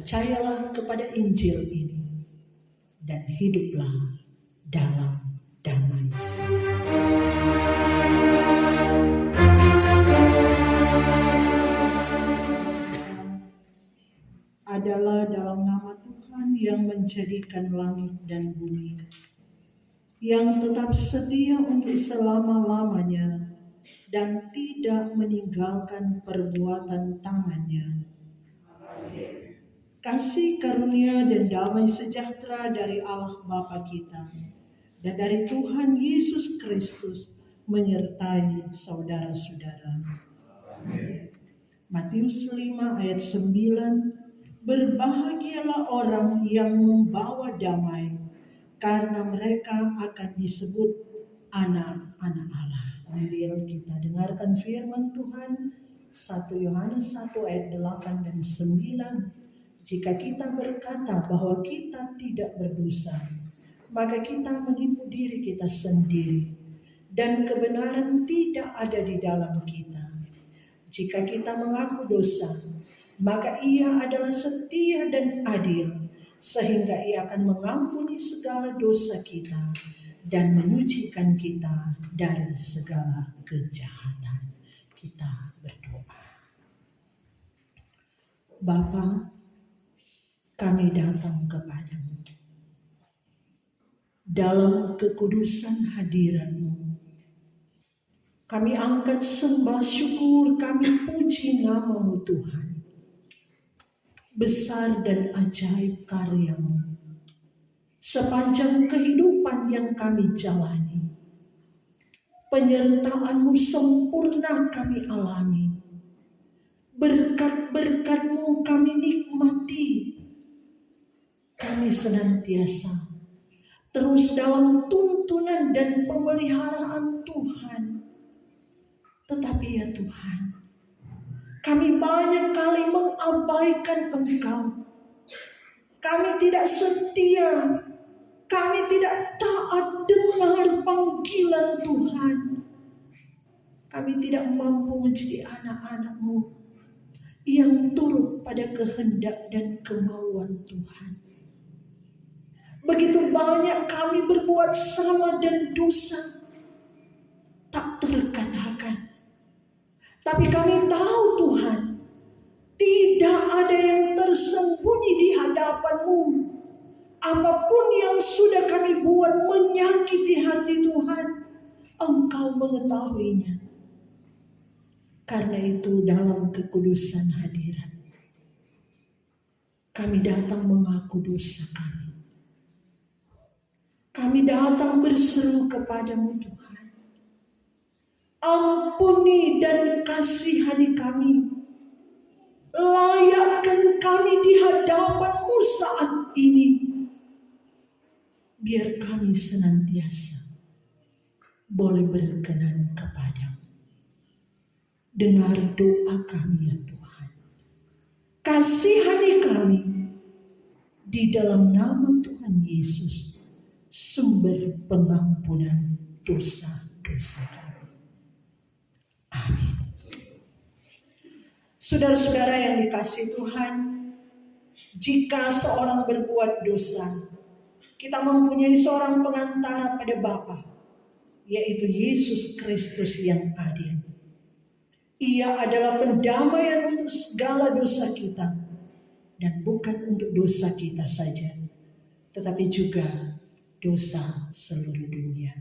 Percayalah kepada Injil ini dan hiduplah dalam damai sejahtera. Adalah dalam nama Tuhan yang menjadikan langit dan bumi, yang tetap setia untuk selama-lamanya dan tidak meninggalkan perbuatan tangannya. Kasih karunia dan damai sejahtera dari Allah Bapa kita dan dari Tuhan Yesus Kristus menyertai saudara-saudara. Matius 5 ayat 9, berbahagialah orang yang membawa damai, karena mereka akan disebut anak-anak Allah. Ambil kita dengarkan firman Tuhan 1 Yohanes 1 ayat 8 dan 9. Jika kita berkata bahwa kita tidak berdosa, maka kita menipu diri kita sendiri dan kebenaran tidak ada di dalam kita. Jika kita mengaku dosa, maka Ia adalah setia dan adil, sehingga Ia akan mengampuni segala dosa kita dan menyucikan kita dari segala kejahatan. Kita berdoa. Bapa, kami datang kepadamu dalam kekudusan hadirat-Mu. Kami angkat sembah syukur, kami puji nama-Mu Tuhan. Besar dan ajaib karya-Mu sepanjang kehidupan yang kami jalani. Penyertaan-Mu sempurna kami alami. Berkat-berkat-Mu kami nikmati. Kami senantiasa terus dalam tuntunan dan pemeliharaan Tuhan. Tetapi ya Tuhan, kami banyak kali mengabaikan Engkau. Kami tidak setia, kami tidak taat dengar panggilan Tuhan. Kami tidak mampu menjadi anak-anak-Mu yang turut pada kehendak dan kemauan Tuhan. Begitu banyak kami berbuat salah dan dosa, tak terkatakan. Tapi kami tahu Tuhan, tidak ada yang tersembunyi di hadapan-Mu. Apapun yang sudah kami buat menyakiti hati Tuhan, Engkau mengetahuinya. Karena itu dalam kekudusan hadirat, kami datang mengaku dosa kami. Kami datang berseru kepadamu Tuhan. Ampuni dan kasihani kami. Layakkan kami di hadapan-Mu saat ini. Biar kami senantiasa boleh berkenan kepadamu. Dengar doa kami ya Tuhan. Kasihani kami di dalam nama Tuhan Yesus, sumber pengampunan dosa-dosa kami. Amin. Saudara-saudara yang dikasihi Tuhan, jika seorang berbuat dosa, kita mempunyai seorang pengantara pada Bapa, yaitu Yesus Kristus yang adil. Ia adalah pendamaian untuk segala dosa kita, dan bukan untuk dosa kita saja, tetapi juga dosa seluruh dunia.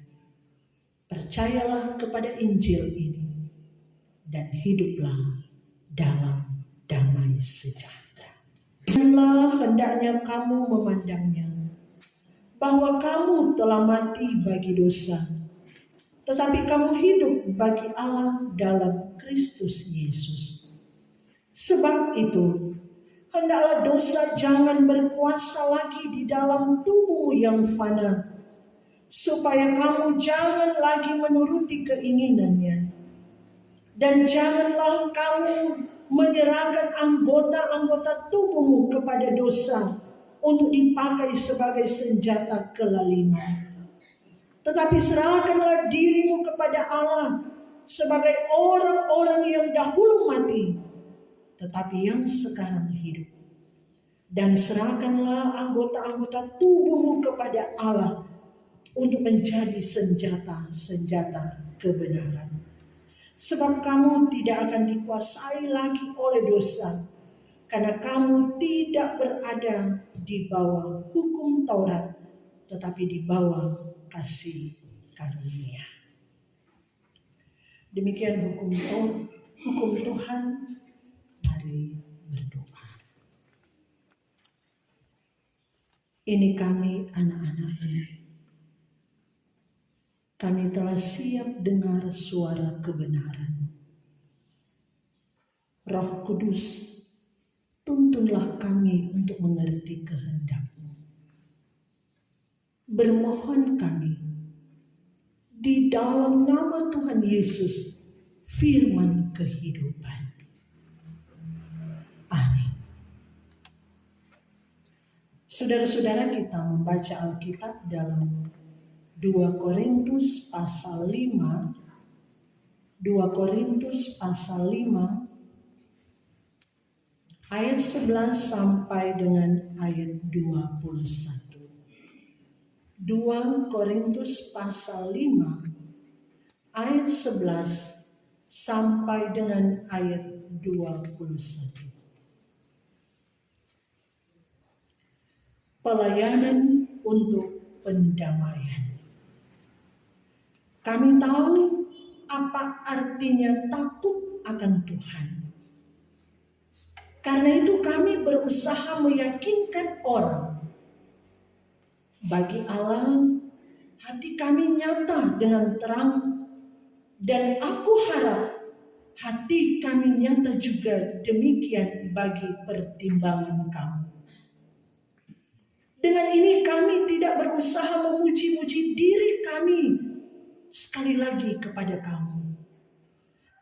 Percayalah kepada Injil ini dan hiduplah dalam damai sejahtera. Janganlah hendaknya kamu memandangnya bahwa kamu telah mati bagi dosa, tetapi kamu hidup bagi Allah dalam Kristus Yesus. Sebab itu, hendaklah dosa jangan berkuasa lagi di dalam tubuhmu yang fana, supaya kamu jangan lagi menuruti keinginannya. Dan janganlah kamu menyerahkan anggota-anggota tubuhmu kepada dosa untuk dipakai sebagai senjata kelaliman. Tetapi serahkanlah dirimu kepada Allah sebagai orang-orang yang dahulu mati, tetapi yang sekarang hidup. Dan serahkanlah anggota-anggota tubuhmu kepada Allah untuk menjadi senjata-senjata kebenaran. Sebab kamu tidak akan dikuasai lagi oleh dosa, karena kamu tidak berada di bawah hukum Taurat, tetapi di bawah kasih karunia. Demikian hukum Tuhan. Mari berdoa. Ini kami anak-anak-Mu. Kami telah siap dengar suara kebenaran. Roh Kudus, tuntunlah kami untuk mengerti kehendak-Mu. Bermohon kami, di dalam nama Tuhan Yesus, firman kehidupan. Amin. Saudara-saudara, kita membaca Alkitab dalam 2 Korintus pasal 5. 2 Korintus pasal 5 ayat 11 sampai dengan ayat 21. 2 Korintus pasal 5 ayat 11 sampai dengan ayat 21. Pelayanan untuk pendamaian. Kami tahu apa artinya takut akan Tuhan. Karena itu kami berusaha meyakinkan orang. Bagi Allah, hati kami nyata dengan terang, dan aku harap hati kami nyata juga demikian bagi pertimbangan kamu. Dengan ini kami tidak berusaha memuji-muji diri kami sekali lagi kepada kamu.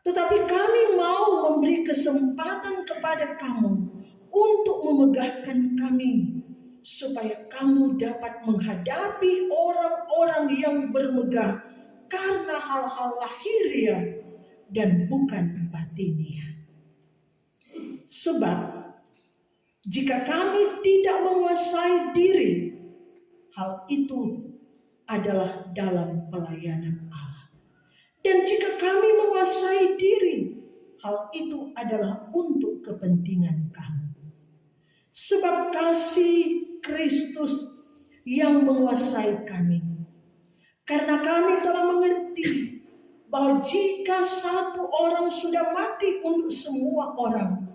Tetapi kami mau memberi kesempatan kepada kamu untuk memegahkan kami, supaya kamu dapat menghadapi orang-orang yang bermegah karena hal-hal lahiriah dan bukan batiniah. Sebab jika kami tidak menguasai diri, hal itu adalah dalam pelayanan Allah. Dan jika kami menguasai diri, hal itu adalah untuk kepentingan kamu. Sebab kasih Kristus yang menguasai kami. Karena kami telah mengerti bahwa jika satu orang sudah mati untuk semua orang,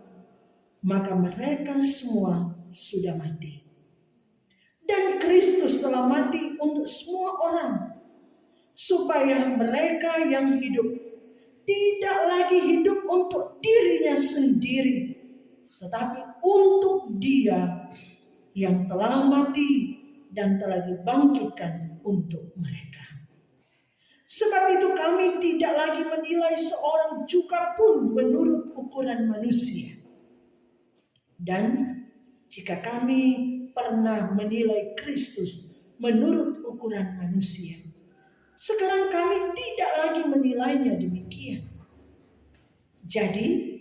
maka mereka semua sudah mati. Dan Kristus telah mati untuk semua orang, supaya mereka yang hidup tidak lagi hidup untuk dirinya sendiri, tetapi untuk Dia yang telah mati dan telah dibangkitkan untuk mereka. Sebab itu kami tidak lagi menilai seorang juga pun menurut ukuran manusia. Dan jika kami pernah menilai Kristus menurut ukuran manusia, sekarang kami tidak lagi menilainya demikian. Jadi,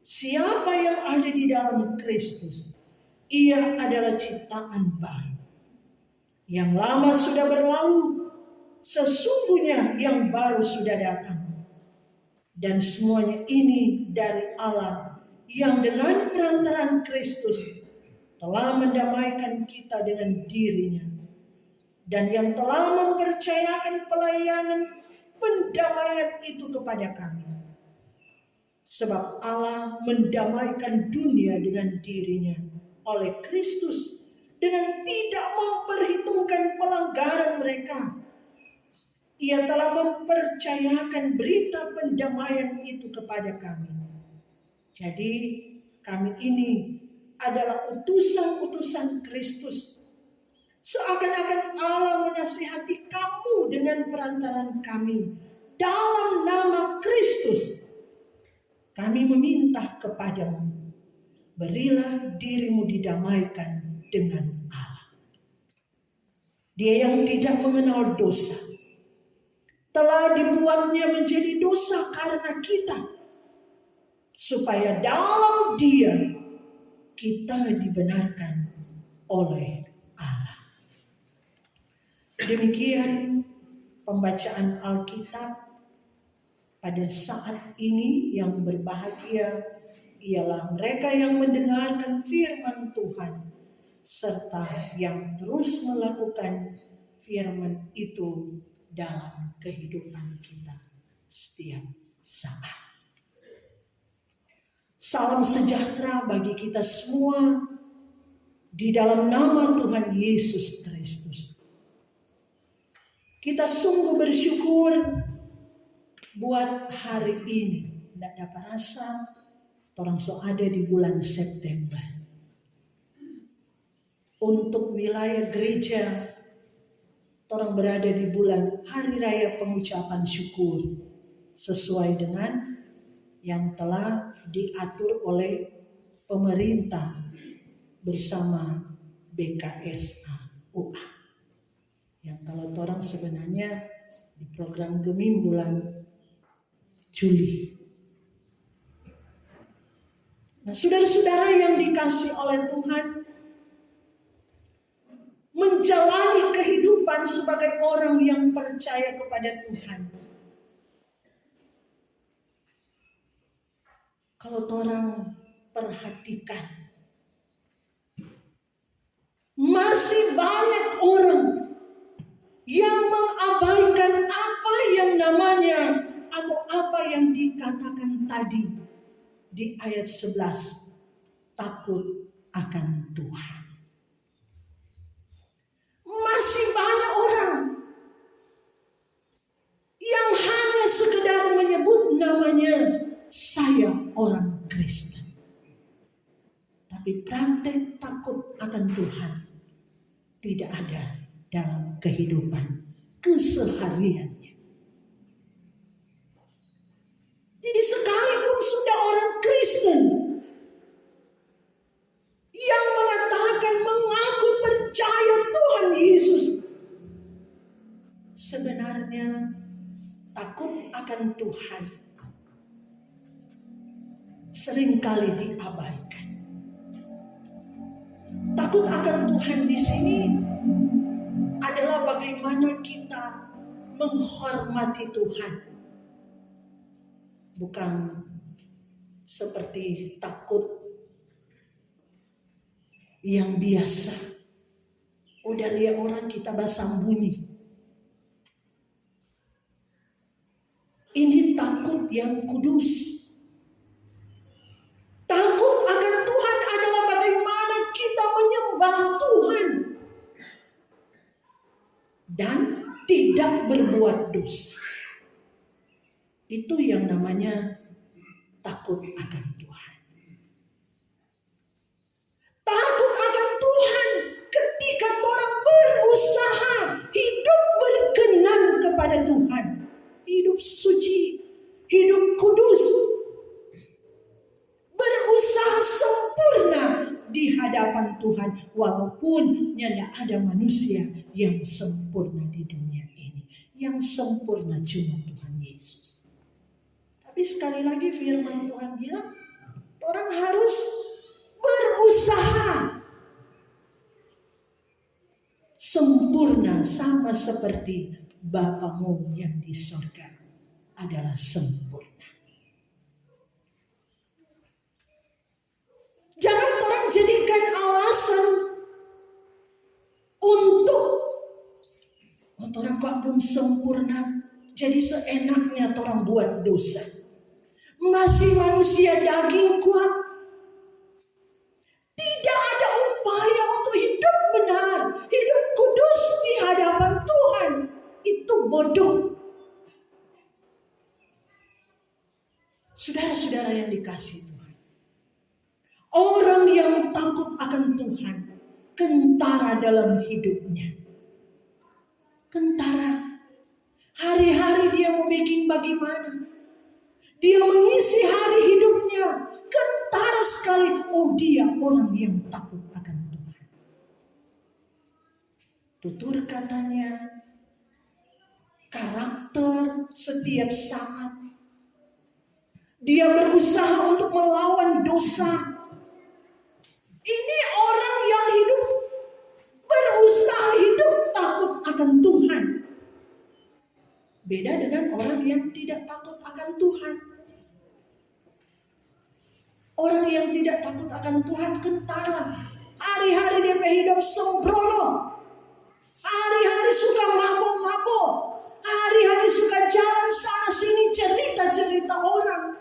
siapa yang ada di dalam Kristus, ia adalah ciptaan baru. Yang lama sudah berlalu, sesungguhnya yang baru sudah datang. Dan semuanya ini dari Allah yang dengan perantaraan Kristus telah mendamaikan kita dengan dirinya, dan yang telah mempercayakan pelayanan pendamaian itu kepada kami. Sebab Allah mendamaikan dunia dengan dirinya oleh Kristus, dengan tidak memperhitungkan pelanggaran mereka. Ia telah mempercayakan berita pendamaian itu kepada kami. Jadi kami ini adalah utusan-utusan Kristus. Seakan-akan Allah menasihati kamu dengan perantaran kami. Dalam nama Kristus, kami meminta kepadamu, berilah dirimu didamaikan dengan Allah. Dia yang tidak mengenal dosa, telah dibuatnya menjadi dosa karena kita, supaya dalam Dia kita dibenarkan oleh Allah. Demikian pembacaan Alkitab pada saat ini. Yang berbahagia ialah mereka yang mendengarkan firman Tuhan serta yang terus melakukan firman itu dalam kehidupan kita setiap saat. Salam sejahtera bagi kita semua di dalam nama Tuhan Yesus Kristus. Kita sungguh bersyukur buat hari ini. Tidak dapat rasa orang so ada di bulan September. Untuk wilayah gereja, orang berada di bulan Hari Raya Pengucapan Syukur sesuai dengan yang telah diatur oleh pemerintah bersama BKSA UA. Yang kalau orang sebenarnya di program Gemim bulan Juli. Nah, saudara-saudara yang dikasih oleh Tuhan, menjalani kehidupan sebagai orang yang percaya kepada Tuhan. Kalau orang perhatikan, masih banyak orang yang mengabaikan apa yang namanya atau apa yang dikatakan tadi di ayat 11, takut akan Tuhan. Masih banyak orang yang hanya sekedar menyebut namanya saya orang Kristen. Tapi praktek takut akan Tuhan tidak ada dalam kehidupan kesehariannya. Jadi sekalipun sudah orang Kristen yang mengatakan mengaku percaya Tuhan Yesus, sebenarnya takut akan Tuhan seringkali diabaikan. Takut akan Tuhan di sini adalah bagaimana kita menghormati Tuhan. Bukan seperti takut yang biasa. Udah lihat orang kita bersembunyi. Ini takut yang kudus. Takut akan Tuhan adalah bagaimana kita menyembah Tuhan dan tidak berbuat dosa. Itu yang namanya takut akan Tuhan. Takut akan Tuhan ketika orang berusaha hidup berkenan kepada Tuhan. Hidup suci, hidup kudus. Berusaha sempurna di hadapan Tuhan. Walaupun tidak ada manusia yang sempurna di dunia ini. Yang sempurna cuma Tuhan Yesus. Tapi sekali lagi firman Tuhan bilang, orang harus berusaha sempurna sama seperti Bapamu yang di sorga adalah sempurna. Jangan orang jadikan alasan untuk orang kok belum sempurna, jadi seenaknya orang buat dosa. Masih manusia daging kuat. Tidak ada upaya untuk hidup benar, hidup kudus di hadapan Tuhan. Itu bodoh. Saudara-saudara yang dikasihi Tuhan, orang yang takut akan Tuhan kentara dalam hidupnya. Kentara. Hari-hari dia mau bikin bagaimana. Dia mengisi hari hidupnya. Kentara sekali. Oh, dia orang yang takut akan Tuhan. Tutur katanya, karakter setiap saat. Dia berusaha untuk melawan dosa. Ini orang yang hidup akan Tuhan. Beda dengan orang yang tidak takut akan Tuhan. Orang yang tidak takut akan Tuhan kentara. Hari-hari dia hidup sembrono. Hari-hari suka mabok-mabok. Hari-hari suka jalan sana sini cerita-cerita orang.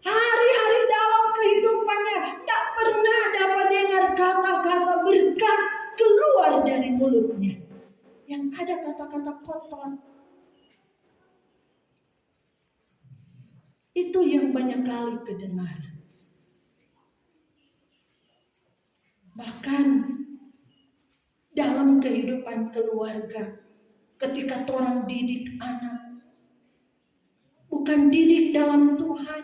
Hari-hari dalam kehidupannya tidak pernah dapat dengar kata-kata berkat keluar dari mulutnya. Yang ada kata-kata kotor. Itu yang banyak kali kedengaran. Bahkan dalam kehidupan keluarga, ketika orang didik anak, bukan didik dalam Tuhan.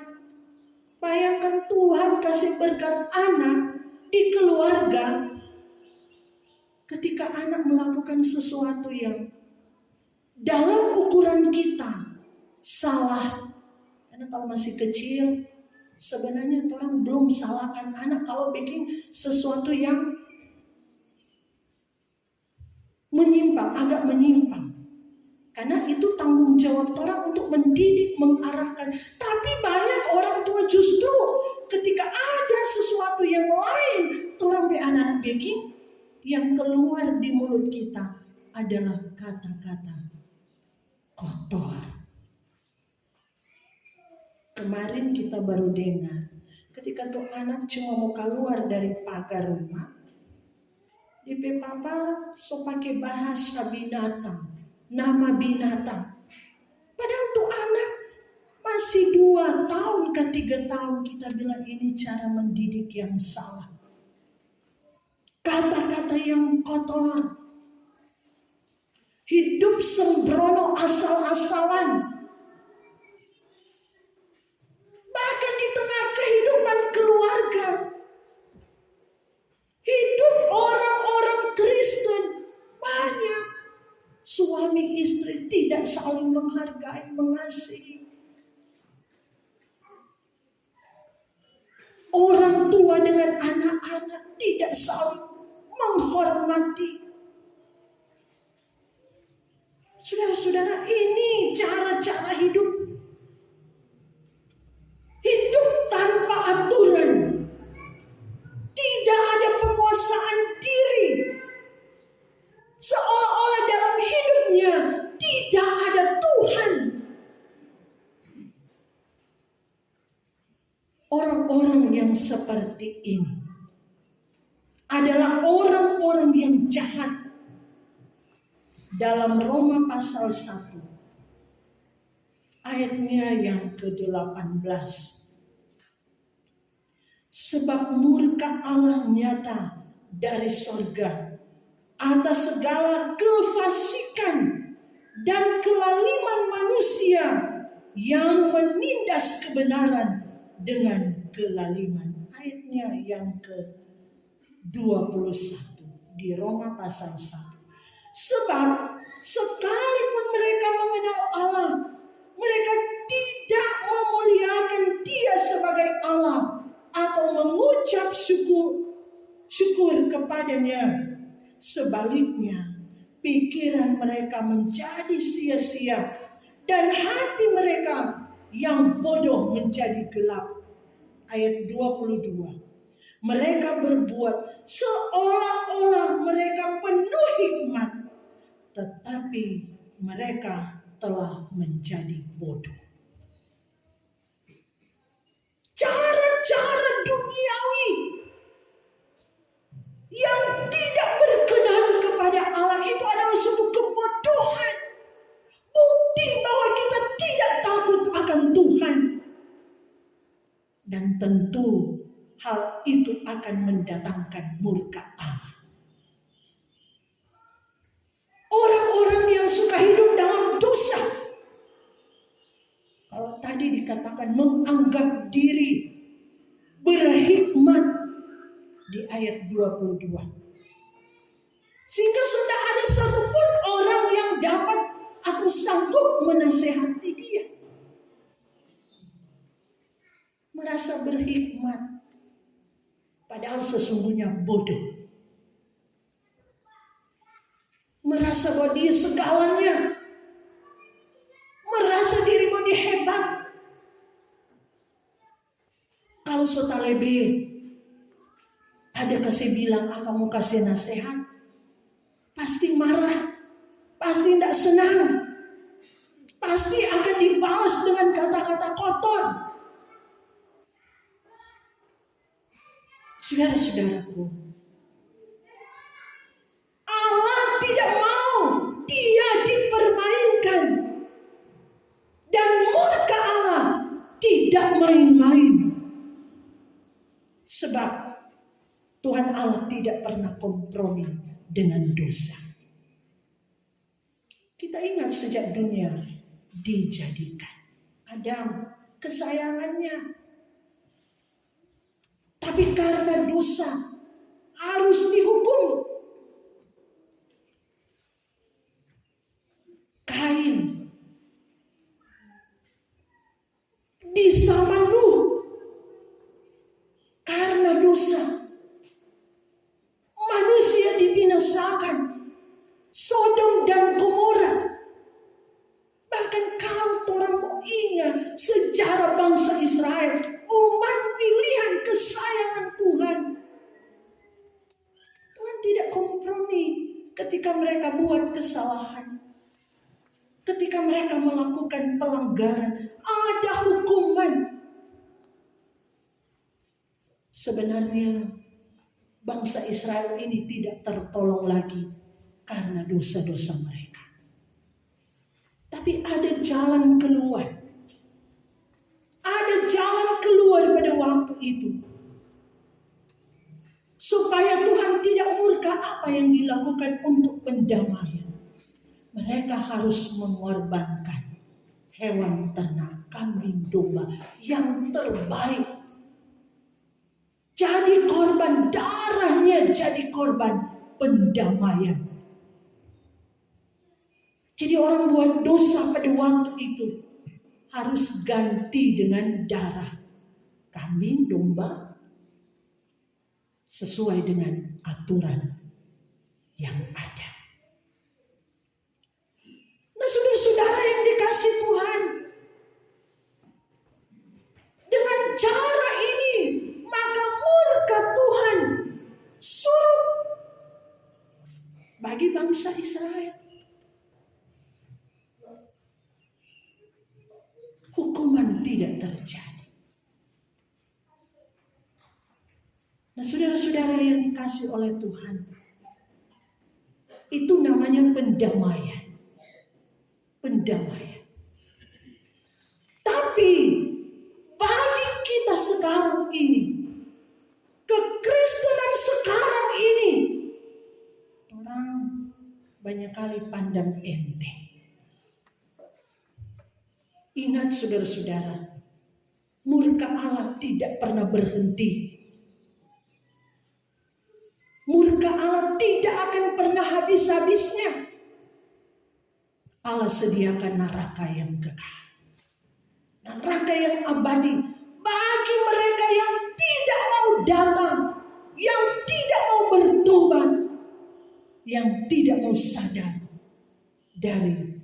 Bayangkan Tuhan kasih berkat anak di keluarga, ketika anak melakukan sesuatu yang dalam ukuran kita salah. Karena kalau masih kecil, sebenarnya orang belum salahkan anak kalau bikin sesuatu yang menyimpang, agak menyimpang. Karena itu tanggung jawab orang untuk mendidik, mengarahkan. Tapi banyak orang tua justru ketika ada sesuatu yang lain, orang be anak-anak bikin, yang keluar di mulut kita adalah kata-kata kotor. Kemarin kita baru dengar, ketika tuh anak cuma mau keluar dari pagar rumah, DP papa so pakai bahasa binatang, nama binatang. Padahal tuh anak masih 2 tahun ke 3 tahun, kita bilang ini cara mendidik yang salah. Kata-kata yang kotor. Hidup sembrono asal-asalan. Bahkan di tengah kehidupan keluarga. Hidup orang-orang Kristen banyak. Suami istri tidak saling menghargai, mengasihi. Orang tua dengan anak-anak tidak saling menghormati. Saudara-saudara, ini cara-cara hidup. Hidup tanpa aturan. Tidak ada penguasaan diri. Seolah-olah dalam hidupnya tidak ada Tuhan. Orang-orang yang seperti ini adalah orang-orang yang jahat. Dalam Roma pasal 1 ayatnya yang ke-18. Sebab murka Allah nyata dari sorga atas segala kefasikan dan kelaliman manusia yang menindas kebenaran dengan kelaliman. Ayatnya yang ke-21 di Roma pasal 1. Sebab sekalipun mereka mengenal Allah, mereka tidak memuliakan Dia sebagai Allah atau mengucap syukur kepadanya. Sebaliknya, pikiran mereka menjadi sia-sia dan hati mereka yang bodoh menjadi gelap. Ayat 22. Mereka berbuat seolah-olah mereka penuh hikmat, tetapi mereka telah menjadi bodoh. Cara-cara duniawi yang tidak berkenan kepada Allah itu adalah suatu kebodohan. Bukti bahwa kita tidak takut akan Tuhan. Dan tentu hal itu akan mendatangkan murka Allah. Orang-orang yang suka hidup dalam dosa. Kalau tadi dikatakan menganggap diri berhikmat di ayat 22. Sehingga sudah ada satupun orang yang dapat atau sanggup menasehati dia. Merasa berhikmat. Padahal sesungguhnya bodoh. merasa bahwa dia segalanya, merasa diri bahwa dia hebat. Kalau sota lebe, ada kasih bilang, kamu kasih nasihat, pasti marah, pasti tidak senang, pasti akan dibalas dengan kata-kata kotor. Saudara-saudaraku, Allah tidak mau dia dipermainkan, dan murka Allah tidak main-main. Sebab Tuhan Allah tidak pernah kompromi dengan dosa. Kita ingat sejak dunia dijadikan, Adam kesayangannya. Tapi karena dosa harus dihukum. Kain di zaman Nuh karena dosa manusia dibinasakan. Sodom dan Gomora. Bahkan kalau orang mau ingat sejarah bangsa Israel, umat pilihan kesayangan Tuhan. Tuhan tidak kompromi ketika mereka buat kesalahan. Ketika mereka melakukan pelanggaran, ada hukuman. Sebenarnya bangsa Israel ini tidak tertolong lagi karena dosa-dosa mereka. Tapi ada jalan keluar. Ada jalan keluar pada waktu itu. Supaya Tuhan tidak murka, apa yang dilakukan untuk pendamaian. Mereka harus mengorbankan hewan ternak, kambing domba yang terbaik. Jadi korban darahnya, jadi korban pendamaian. Jadi orang buat dosa pada waktu itu harus ganti dengan darah kambing domba sesuai dengan aturan yang ada. Nah, saudara-saudara yang dikasih Tuhan, dengan cara ini maka murka Tuhan surut bagi bangsa Israel. Hukuman tidak terjadi. Nah, saudara-saudara yang dikasih oleh Tuhan, itu namanya pendamaian. Pendamaian. Tapi bagi kita sekarang ini, kekristenan sekarang ini, orang banyak kali pandang enteng. Ingat saudara-saudara, murka Allah tidak pernah berhenti. Murka Allah tidak akan pernah habis-habisnya. Allah sediakan neraka yang kekal. Neraka yang abadi bagi mereka yang tidak mau datang, yang tidak mau bertobat, yang tidak mau sadar dari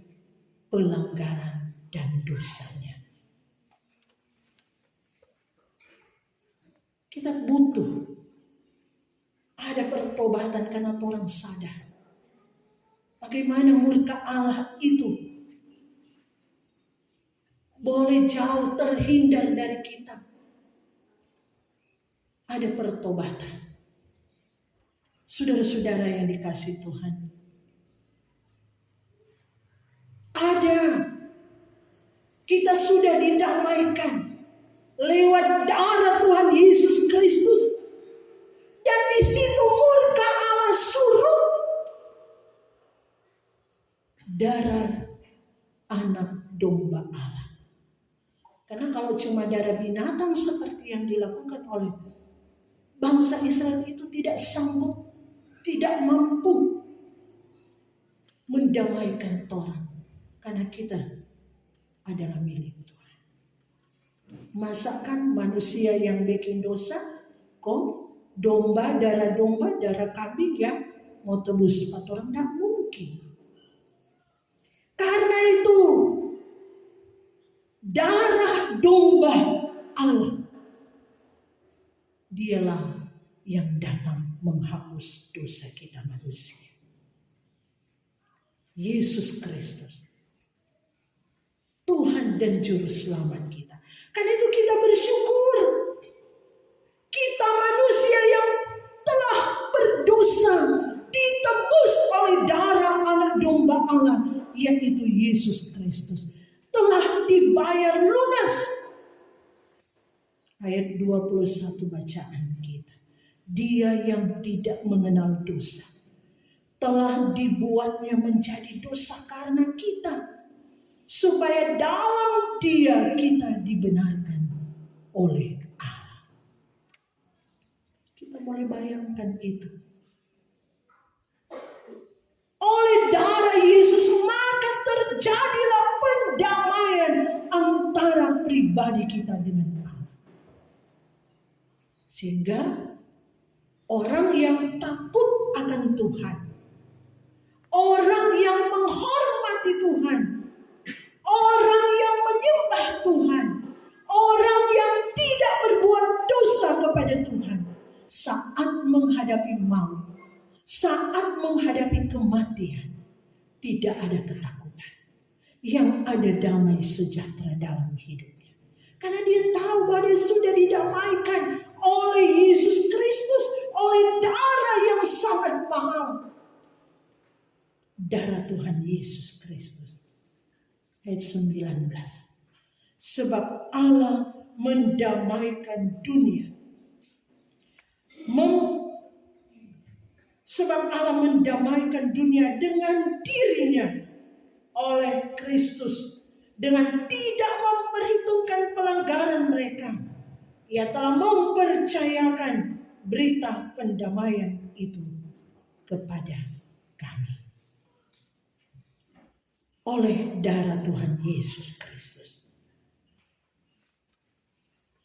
pelanggaran dan dosanya. Kita butuh ada pertobatan karena orang sadar bagaimana murka Allah itu boleh jauh terhindar dari kita. Ada pertobatan. Saudara-saudara yang dikasih Tuhan, ada, kita sudah didamaikan lewat darah Tuhan Yesus Kristus. Dan di situ murka Allah surut. Darah anak domba Allah. Karena kalau cuma darah binatang seperti yang dilakukan oleh bangsa Israel itu tidak sanggup, tidak mampu mendamaikan orang. Karena kita adalah milik Tuhan. Masakan manusia yang bikin dosa, domba, darah kambing yang mau tebus 4 orang, tidak mungkin. itu darah domba Allah, dialah yang datang menghapus dosa kita manusia. Yesus Kristus, Tuhan dan Juru Selamat kita. Karena itu kita bersyukur. Kita manusia yang telah berdosa ditebus oleh darah anak domba Allah, yaitu Yesus Kristus. Telah dibayar lunas. Ayat 21 bacaan kita. Dia yang tidak mengenal dosa telah dibuatnya menjadi dosa karena kita, supaya dalam Dia kita dibenarkan oleh Allah. Kita boleh bayangkan itu. Oleh darah Yesus maka terjadilah pendamaian antara pribadi kita dengan Allah. Sehingga orang yang takut akan Tuhan, orang yang menghormati Tuhan, orang yang menyembah Tuhan, orang yang tidak berbuat dosa kepada Tuhan, saat menghadapi maut, saat menghadapi kematian, tidak ada ketakutan. Yang ada damai sejahtera dalam hidupnya. Karena dia tahu bahwa dia sudah didamaikan oleh Yesus Kristus, oleh darah yang sangat mahal. Darah Tuhan Yesus Kristus. Ayat 19. Sebab Allah mendamaikan dunia. Sebab Allah mendamaikan dunia dengan dirinya oleh Kristus, dengan tidak memperhitungkan pelanggaran mereka. Ia telah mempercayakan berita pendamaian itu kepada kami. Oleh darah Tuhan Yesus Kristus.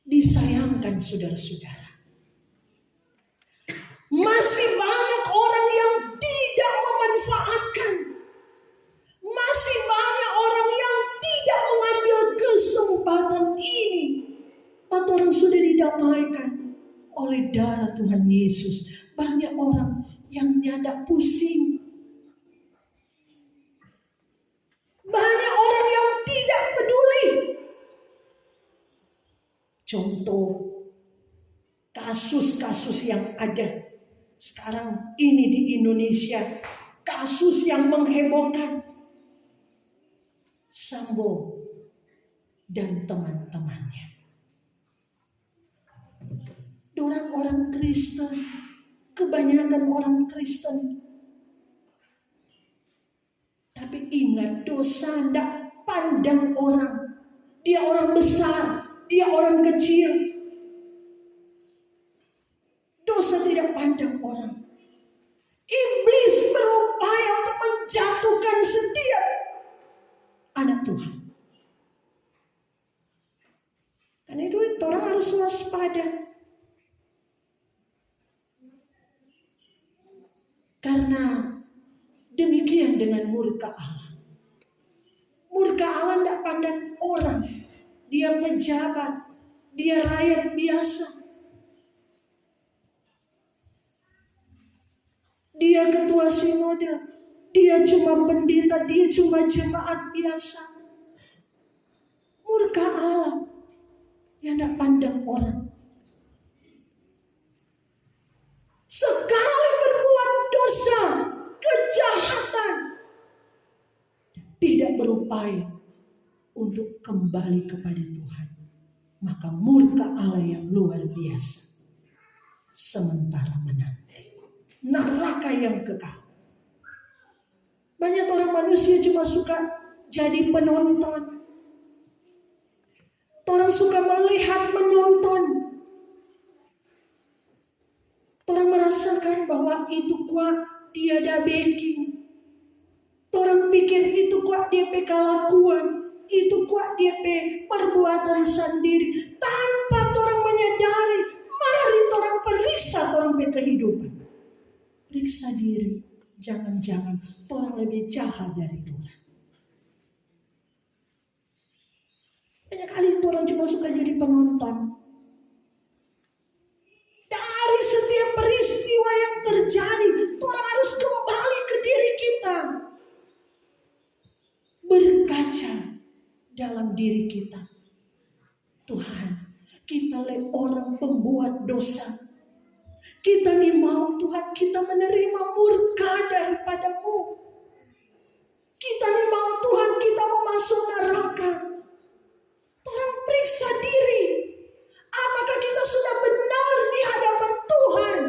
Disayangkan saudara-saudara, masih banyak orang yang tidak memanfaatkan. Masih banyak orang yang tidak mengambil kesempatan ini. Atau orang sudah didamaikan oleh darah Tuhan Yesus. Banyak orang yang nyadak pusing. Banyak orang yang tidak peduli. Contoh kasus-kasus yang ada sekarang ini di Indonesia, kasus yang menghebohkan. Sambo dan teman-temannya. Orang Kristen, kebanyakan orang Kristen. Tapi ingat, dosa tidak pandang orang. Dia orang besar, dia orang kecil. Dosa tidak pandang orang. Iblis berupaya untuk menjatuhkan setiap anak Tuhan. Karena itu orang harus waspada. Karena demikian dengan murka Allah. Murka Allah tidak pandang orang. Dia pejabat, dia rakyat biasa. Dia ketua sinode, dia cuma pendeta, dia cuma jemaat biasa. Murka Allah yang tidak pandang orang. Sekali berbuat dosa, kejahatan, tidak berupaya untuk kembali kepada Tuhan, maka murka Allah yang luar biasa sementara menanti neraka yang kekal. Banyak orang manusia cuma suka jadi penonton. Orang suka melihat, menonton. Orang merasakan bahwa itu kuat tiada backing. Orang pikir itu kuat dia kelakuan, itu kuat dia perbuatan sendiri. Tanpa orang menyadari, mari orang periksa orang kehidupan. Periksa diri, jangan-jangan orang lebih jahat dari orang. Banyak kali orang cuma suka jadi penonton. Dari setiap peristiwa yang terjadi, orang harus kembali ke diri kita. Berkaca dalam diri kita. Tuhan, kita orang pembuat dosa. Kita nih mau Tuhan, kita menerima murka daripadamu. Kita nih mau Tuhan, kita mau masuk neraka. Orang periksa diri. Apakah kita sudah benar di hadapan Tuhan?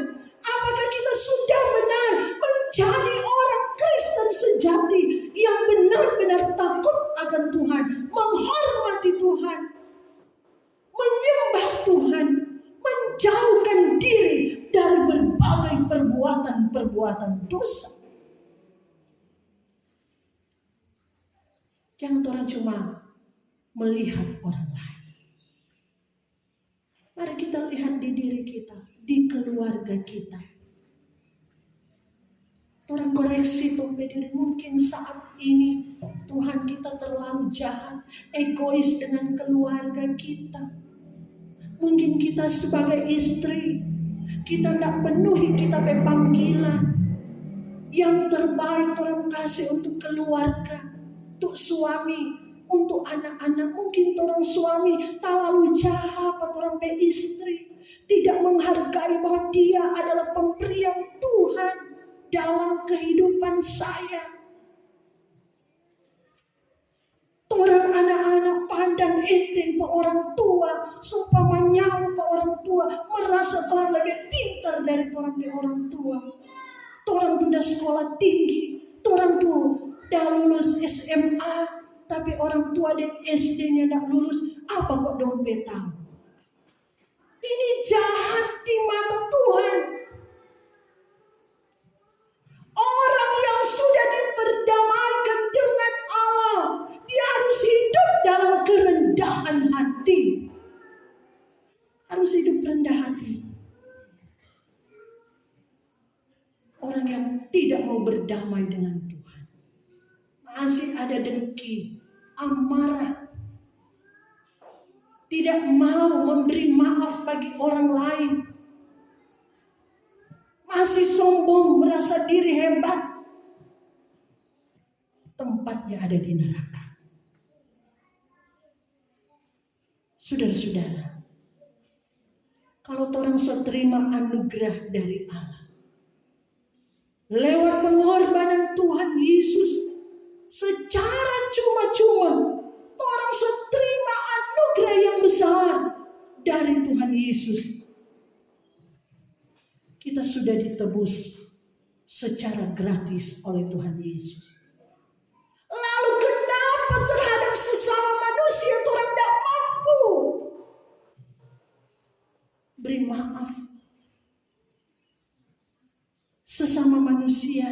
Apakah kita sudah benar menjadi orang Kristen sejati yang benar-benar takut akan Tuhan, menghormati Tuhan, menyembah Tuhan, menjauhkan diri dari berbagai perbuatan-perbuatan dosa. Jangan orang cuma melihat orang lain. Mari kita lihat di diri kita, di keluarga kita. Orang koreksi diri, mungkin saat ini Tuhan kita terlalu jahat, egois dengan keluarga kita. Mungkin kita sebagai istri, kita tidak penuhi kita panggilan. Yang terbaik orang kasih untuk keluarga, untuk suami, untuk anak-anak. Mungkin orang suami terlalu jahat atau orang istri tidak menghargai bahwa dia adalah pemberian Tuhan dalam kehidupan saya. Orang anak-anak pandang enteng pak orang tua, sumpah nyawa pak orang tua, merasa orang lebih pintar dari orang tua. Orang tuh udah sekolah tinggi, orang tuh udah lulus SMA. Tapi orang tua dan SD-nya tidak lulus, apa kok dong tahu? Ini jahat di mata Tuhan. Orang yang sudah diperdamaikan dengan Allah, dia harus hidup dalam kerendahan hati. Harus hidup rendah hati. Orang yang tidak mau berdamai dengan Tuhan, masih ada dengki, amarah, tidak mau memberi maaf bagi orang lain, masih sombong, merasa diri hebat, tempatnya ada di neraka. Saudara-saudara, kalau orang sudah terima anugerah dari Allah, lewat pengorbanan Tuhan Yesus, secara cuma-cuma orang sudah terima anugerah yang besar dari Tuhan Yesus. Kita sudah ditebus secara gratis oleh Tuhan Yesus. Lalu kenapa terhadap sesama manusia orang tidak mampu beri maaf? Sesama manusia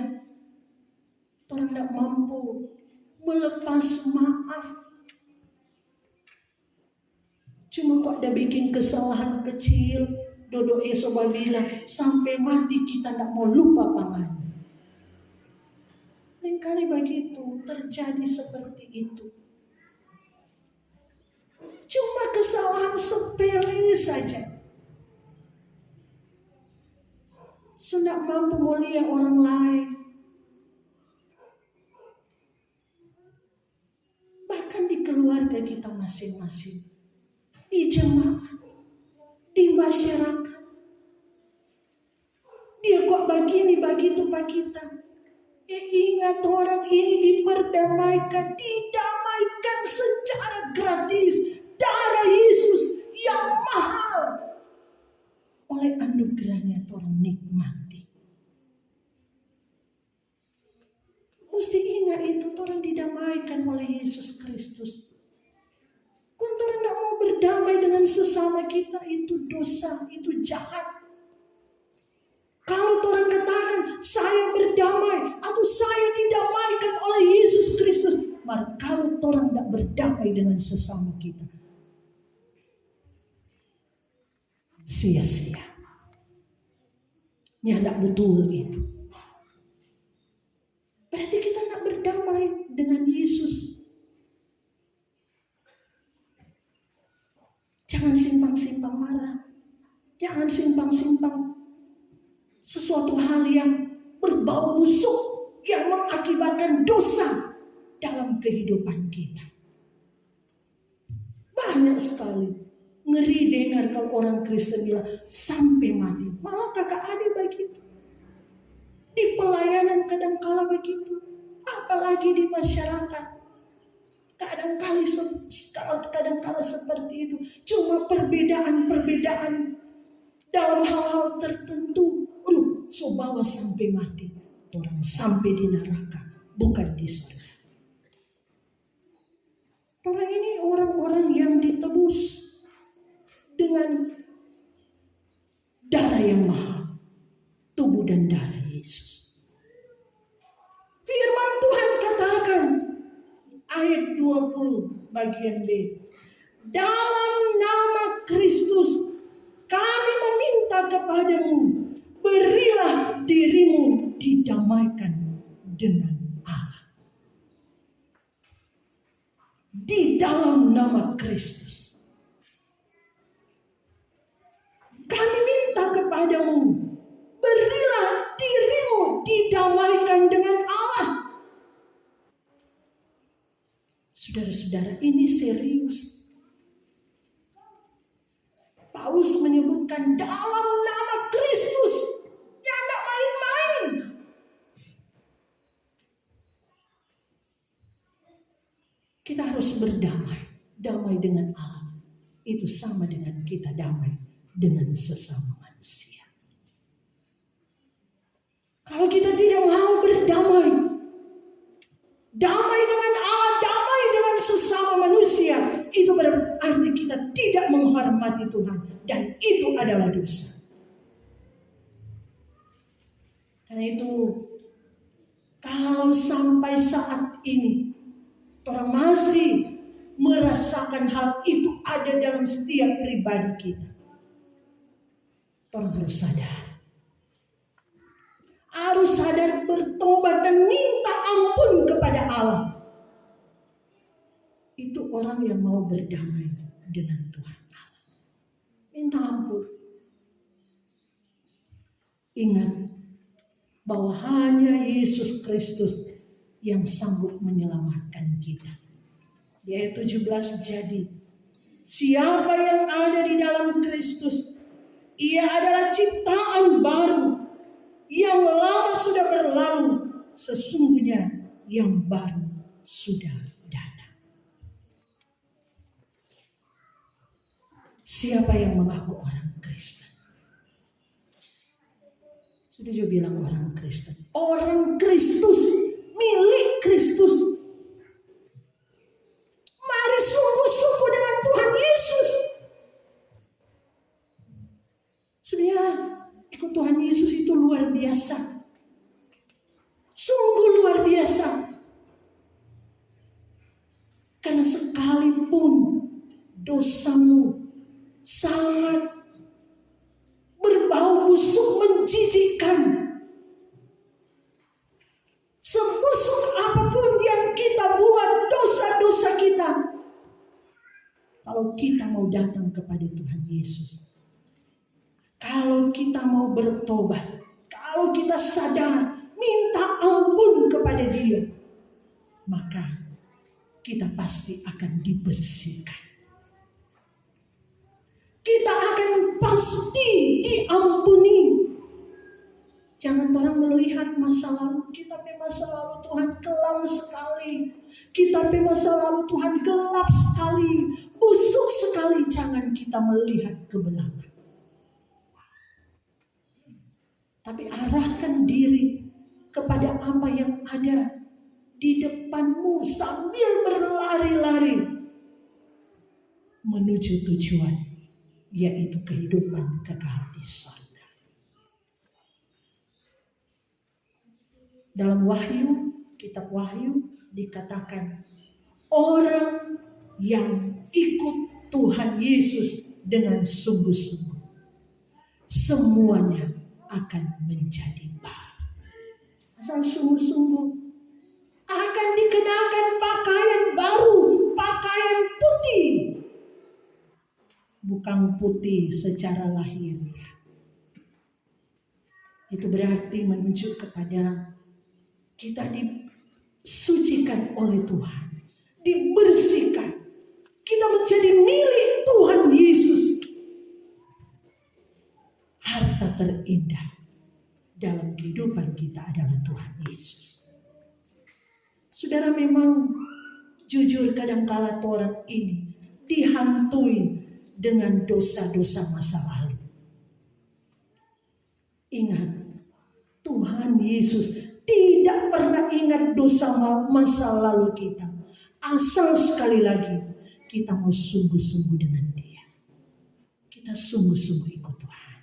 orang tidak mampu melepas maaf. Cuma kok ada bikin kesalahan kecil, dodo esoba bilang sampai mati kita tidak mau lupa paman. Lain kali begitu terjadi seperti itu. Cuma kesalahan sepele saja. Sudah mampu mulia orang lain. Bahkan di keluarga kita masing-masing, di jemaat, di masyarakat. Dia kok begini begitu pak kita. Ingat orang ini diperdamaikan, didamaikan secara gratis. Darah Yesus yang mahal. Oleh anugerahnya orang nikmati. Mesti ingat itu orang didamaikan oleh Yesus Kristus. Kalau orang tidak mau berdamai dengan sesama kita, itu dosa, itu jahat. Kalau orang katakan saya berdamai atau saya didamaikan oleh Yesus Kristus, maka kalau orang tidak berdamai dengan sesama kita, sia-sia. Ini tidak betul itu. Berarti kita tidak berdamai dengan Yesus. Jangan simpang-simpang marah. Jangan simpang-simpang sesuatu hal yang berbau busuk yang mengakibatkan dosa dalam kehidupan kita. Banyak sekali ngeri dengar kalau orang Kristen bilang sampai mati. Malah kakak adik begitu. Di pelayanan kadangkala begitu. Apalagi di masyarakat. Kadangkala seperti itu. Cuma perbedaan-perbedaan dalam hal-hal tertentu. So bawa sampai mati. Orang sampai di neraka, bukan di surga. Orang ini orang-orang yang ditebus dengan darah yang mahal. Tubuh dan darah Yesus. Firman Tuhan katakan, ayat 20 bagian B. Dalam nama Kristus kami meminta kepadamu, berilah dirimu didamaikan dengan Allah. Di dalam nama Kristus kami minta kepadamu, berilah dirimu didamaikan dengan Allah. Saudara-saudara, ini serius. Paulus menyebutkan dalam nama Kristus. Ya, tidak main-main. Kita harus berdamai. Damai dengan Allah. Itu sama dengan kita damai dengan sesama manusia. Kalau kita tidak mau berdamai, damai dengan Allah, damai dengan sesama manusia, itu berarti kita tidak menghormati Tuhan. Dan itu adalah dosa. Karena itu, kalau sampai saat ini orang masih merasakan hal itu ada dalam setiap pribadi kita, orang harus sadar. Harus sadar, bertobat dan minta ampun kepada Allah. Itu orang yang mau berdamai dengan Tuhan Allah. Minta ampun. Ingat bahwa hanya Yesus Kristus yang sanggup menyelamatkan kita. Di ayat 17, jadi siapa yang ada di dalam Kristus, ia adalah ciptaan baru. Yang lama sudah berlalu, sesungguhnya yang baru sudah datang. Siapa yang mengaku orang Kristen? Sudah juga bilang orang Kristen. Orang Kristus, milik Kristus. Mari sungguh-sungguh dengan Tuhan Yesus. Sebenarnya ikut Tuhan Yesus itu luar biasa. Sungguh luar biasa. Karena sekalipun dosamu sangat berbau busuk, menjijikkan, sebusuk apapun yang kita buat, dosa-dosa kita, kalau kita mau datang kepada Tuhan Yesus, kalau kita mau bertobat, kalau kita sadar, minta ampun kepada Dia, maka kita pasti akan dibersihkan. Kita akan pasti diampuni. Jangan orang melihat masa lalu kita, masa lalu Tuhan kelam sekali. Kita masa lalu Tuhan gelap sekali, busuk sekali. Jangan kita melihat ke belakang. Tapi arahkan diri kepada apa yang ada di depanmu sambil berlari-lari menuju tujuan, yaitu kehidupan kekal di surga. Dalam Wahyu, kitab Wahyu dikatakan orang yang ikut Tuhan Yesus dengan sungguh-sungguh, semuanya akan menjadi baru. Asal sungguh-sungguh, akan dikenakan pakaian baru, pakaian putih. bukan putih secara lahiriah. Itu berarti menunjuk kepada kita disucikan oleh Tuhan, dibersihkan. Kita menjadi milik Tuhan Yesus. Harta terindah dalam kehidupan kita adalah Tuhan Yesus. Saudara, memang jujur kadangkala orang ini dihantui dengan dosa-dosa masa lalu. Ingat, Tuhan Yesus tidak pernah ingat dosa masa lalu kita. Asal sekali lagi kita mau sungguh-sungguh dengan Dia. Kita sungguh-sungguh ikut Tuhan.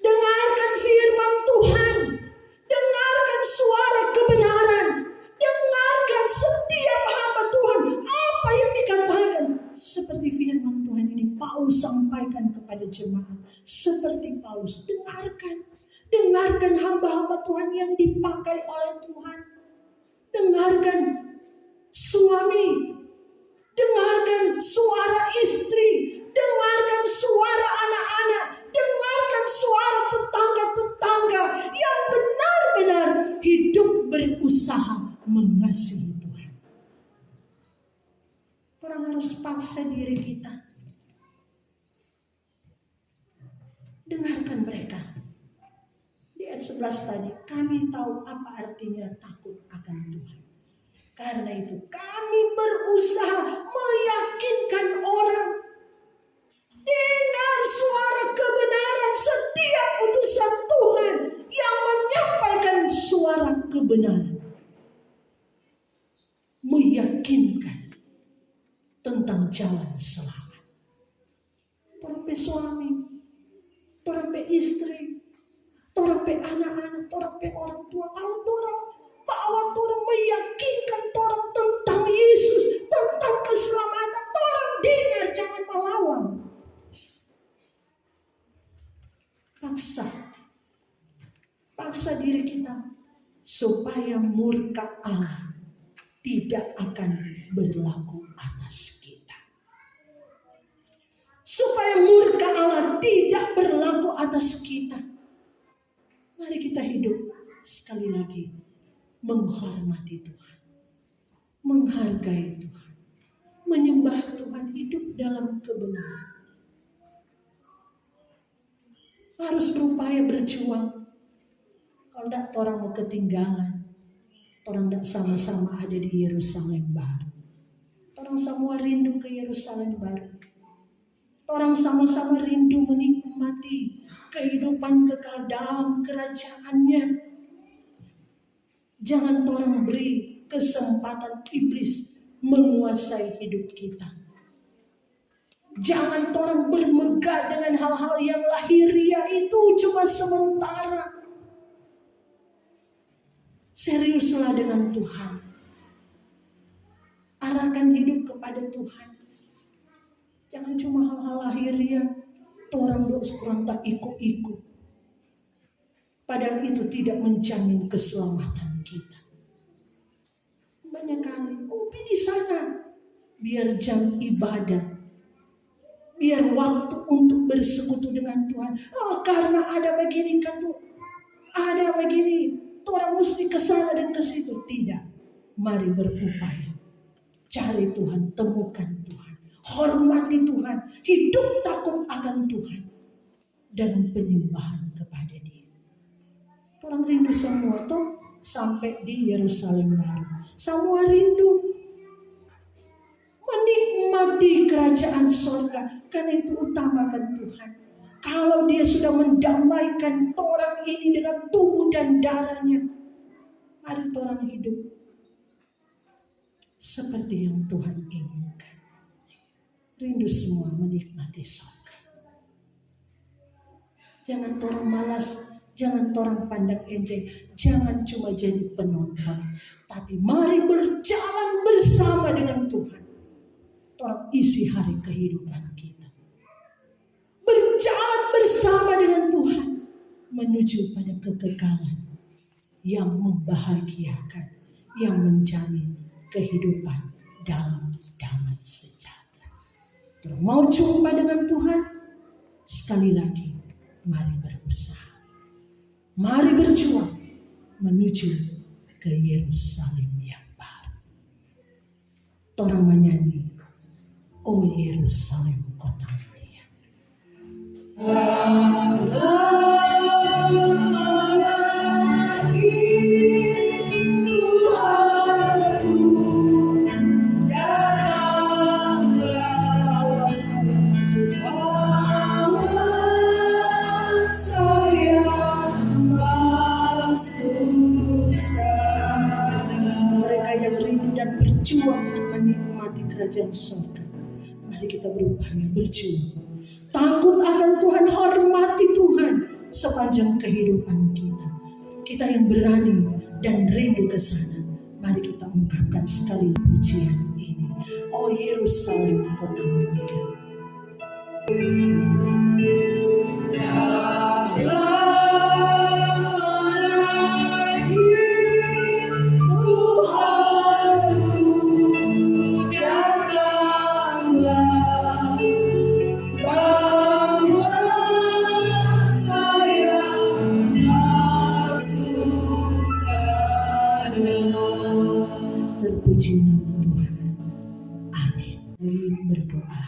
Dengarkan firman Tuhan. Dengarkan suara kebenaran. Dengarkan setiap hamba Tuhan. Apa yang dikatakan. Seperti firman Tuhan ini Paulus sampaikan kepada jemaat. Seperti Paulus. Dengarkan. Dengarkan hamba-hamba Tuhan yang dipakai oleh Tuhan. Dengarkan suami. Dengarkan suara istri. Dengarkan suara anak-anak. Dengarkan suara tetangga-tetangga yang benar-benar hidup berusaha mengasihi Tuhan. Orang harus paksa diri kita. Dengarkan mereka. Di ayat 11 tadi, kami tahu apa artinya takut akan Tuhan. Karena itu kami berusaha meyakinkan orang. Dengar suara kebenaran setiap utusan Tuhan yang menyampaikan suara kebenaran. Meyakinkan tentang jalan selamat. Torang suami, torang istri, torang anak-anak, torang orang tua. Kalau torang bawa torang meyakinkan torang tentang Yesus, tentang keselamatan, torang dengar, jangan melawan. Paksa diri kita supaya murka Allah tidak akan berlaku atas kita. Supaya murka Allah tidak berlaku atas kita. Mari kita hidup sekali lagi menghormati Tuhan, menghargai Tuhan, menyembah Tuhan, hidup dalam kebenaran. Harus berupaya berjuang. Kalau tidak, orang mau ketinggalan. Orang tidak sama-sama ada di Yerusalem baru. Orang semua rindu ke Yerusalem baru. Orang sama-sama rindu menikmati kehidupan kekal dalam kerajaannya. Jangan orang beri kesempatan iblis menguasai hidup kita. Jangan orang bermegah dengan hal-hal yang lahiriah itu cuma sementara. Seriuslah dengan Tuhan. Arahkan hidup kepada Tuhan. Jangan cuma hal-hal lahiriah. Orang dok sekurang tak ikut-ikut. Padahal itu tidak menjamin keselamatan kita. Banyak kali, di sana. Biar jam ibadah. Biar waktu untuk bersekutu dengan Tuhan. Karena ada begini kan tuh. Ada begini. Orang mesti ke sana dan ke situ. Tidak. Mari berupaya. Cari Tuhan. Temukan Tuhan. Hormati Tuhan. Hidup takut akan Tuhan. Dalam penyembahan kepada Dia. Orang rindu semua tuh. Sampai di Yerusalem baru. Semua rindu. Menikmati kerajaan surga. Karena itu utamakan Tuhan. Kalau Dia sudah mendamaikan orang ini dengan tubuh dan darahnya. Mari orang hidup. Seperti yang Tuhan inginkan. Rindu semua menikmati surga. Jangan orang malas. Jangan orang pandang enteng. Jangan cuma jadi penonton. Tapi mari berjalan bersama dengan Tuhan. Orang isi hari kehidupan kita. Berjalan bersama dengan Tuhan. Menuju pada kekekalan. Yang membahagiakan. Yang menjamin kehidupan dalam damai sejahtera. Kalau mau jumpa dengan Tuhan, sekali lagi, mari berusaha. Mari berjuang menuju ke Yerusalem yang baru. Orang menyanyi, "Oh Yerusalem, kota mulia." Mereka yang rindu dan berjuang untuk menikmati kerajaan surga, mari kita berupaya berjuang. Takut akan Tuhan, hormati Tuhan sepanjang kehidupan kita. Kita yang berani dan rindu ke sana, mari kita ungkapkan sekali pujian ini. Oh Yerusalem, kota mulia. Terpuji nama Tuhan. Amin. Berdoa.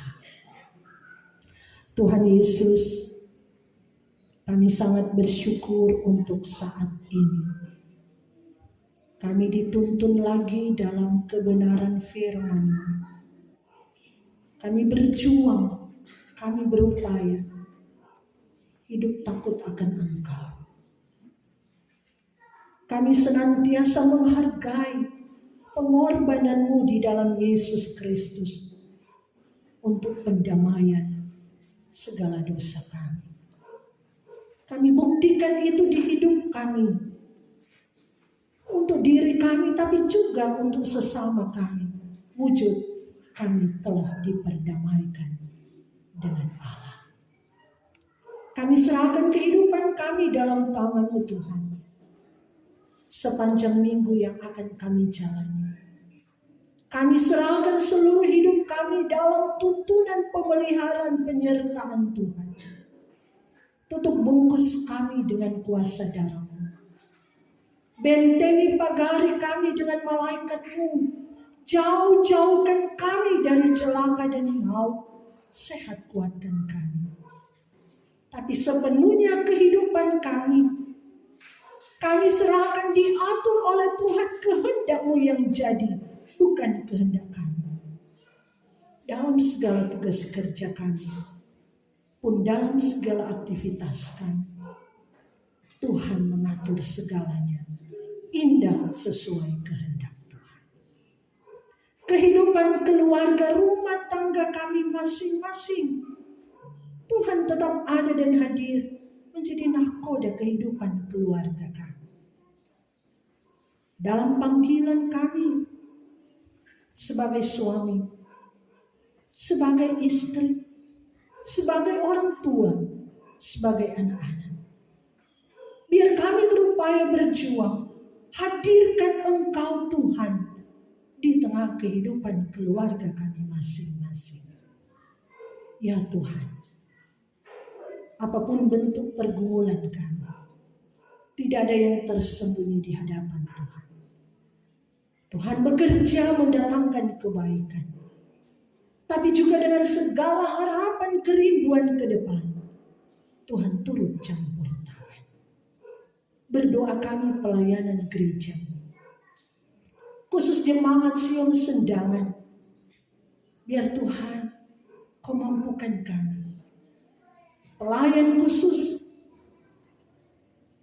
Tuhan Yesus, kami sangat bersyukur untuk saat ini. Kami dituntun lagi dalam kebenaran firman-Mu. Kami berjuang, kami berupaya hidup takut akan Engkau. Kami senantiasa menghargai pengorbanan-Mu di dalam Yesus Kristus untuk pendamaian segala dosa kami. Kami buktikan itu di hidup kami, untuk diri kami, tapi juga untuk sesama kami. Wujud kami telah diperdamaikan dengan Allah. Kami serahkan kehidupan kami dalam tangan-Mu Tuhan. Sepanjang minggu yang akan kami jalani, kami serahkan seluruh hidup kami dalam tuntunan pemeliharaan penyertaan Tuhan. Tutup bungkus kami dengan kuasa darah-Mu. Bentengi pagari kami dengan malaikat-Mu. Jauh-jauhkan kami dari celaka dan maut. Sehat kuatkan kami. Tapi sepenuhnya kehidupan kami serahkan diatur oleh Tuhan, kehendak-Mu yang jadi, bukan kehendak kami. Dalam segala tugas kerja kami, pun dalam segala aktivitas kami, Tuhan mengatur segalanya indah sesuai kehendak Tuhan. Kehidupan keluarga, rumah tangga kami masing-masing, Tuhan tetap ada dan hadir menjadi nahkoda kehidupan keluarga kami. Dalam panggilan kami sebagai suami, sebagai istri, sebagai orang tua, sebagai anak-anak. Biar kami berupaya berjuang, hadirkan Engkau Tuhan di tengah kehidupan keluarga kami masing-masing. Ya Tuhan, apapun bentuk pergumulan kami, tidak ada yang tersembunyi di hadapan Tuhan. Tuhan bekerja mendatangkan kebaikan, tapi juga dengan segala harapan kerinduan ke depan, Tuhan turut campur tangan. Berdoa kami pelayanan gereja, khusus jemaat Sion Sendangan, biar Tuhan Kau mampukan kami. Pelayan khusus,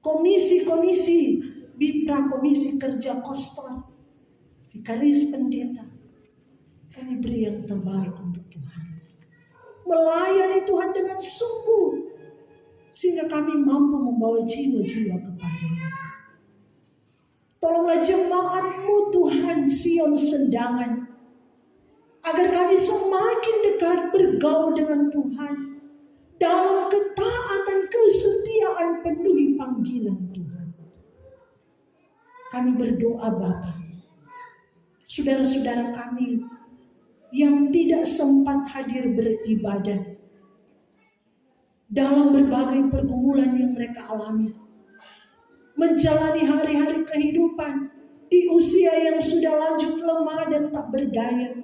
komisi-komisi, Bipra, komisi kerja kostal, vikaris pendeta, kami beri yang terbaik untuk Tuhan. Melayani Tuhan dengan sungguh, sehingga kami mampu membawa jiwa-jiwa kepada-Mu. Tolonglah jemaat-Mu Tuhan Sion Sendangan, agar kami semakin dekat bergaul dengan Tuhan, dalam ketaatan kesetiaan penuhi panggilan Tuhan. Kami berdoa Bapa, saudara-saudara kami yang tidak sempat hadir beribadah dalam berbagai pergumulan yang mereka alami, menjalani hari-hari kehidupan di usia yang sudah lanjut lemah dan tak berdaya.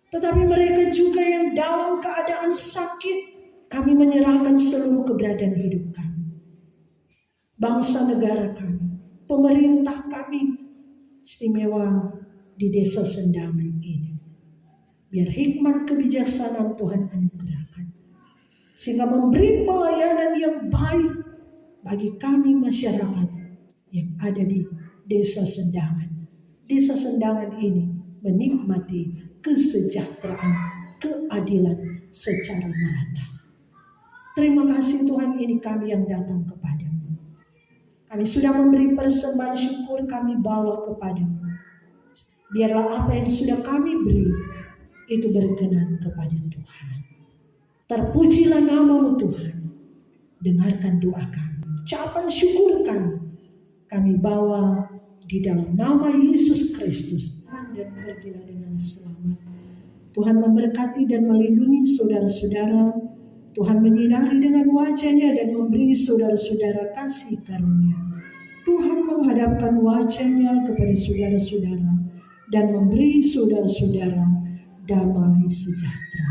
Tetapi mereka juga yang dalam keadaan sakit, kami menyerahkan seluruh keberadaan hidup kami, bangsa negara kami, pemerintah kami, istimewa di desa Sendangan ini. Biar hikmat kebijaksanaan Tuhan anugerahkan, sehingga memberi pelayanan yang baik bagi kami masyarakat yang ada di desa Sendangan. Desa Sendangan ini menikmati kesejahteraan, keadilan secara merata. Terima kasih Tuhan, ini kami yang datang kepadamu. Kami sudah memberi persembahan syukur, kami bawa kepadamu. Biarlah apa yang sudah kami beri itu berkenan kepada Tuhan. Terpujilah namamu Tuhan. Dengarkan doa kami, ucapan syukur kami bawa di dalam nama Yesus Kristus. Dan pergilah dengan selamat. Tuhan memberkati dan melindungi saudara-saudara. Tuhan menyinari dengan wajah-Nya dan memberi saudara-saudara kasih karunia. Tuhan menghadapkan wajah-Nya kepada saudara-saudara dan memberi saudara-saudara damai sejahtera.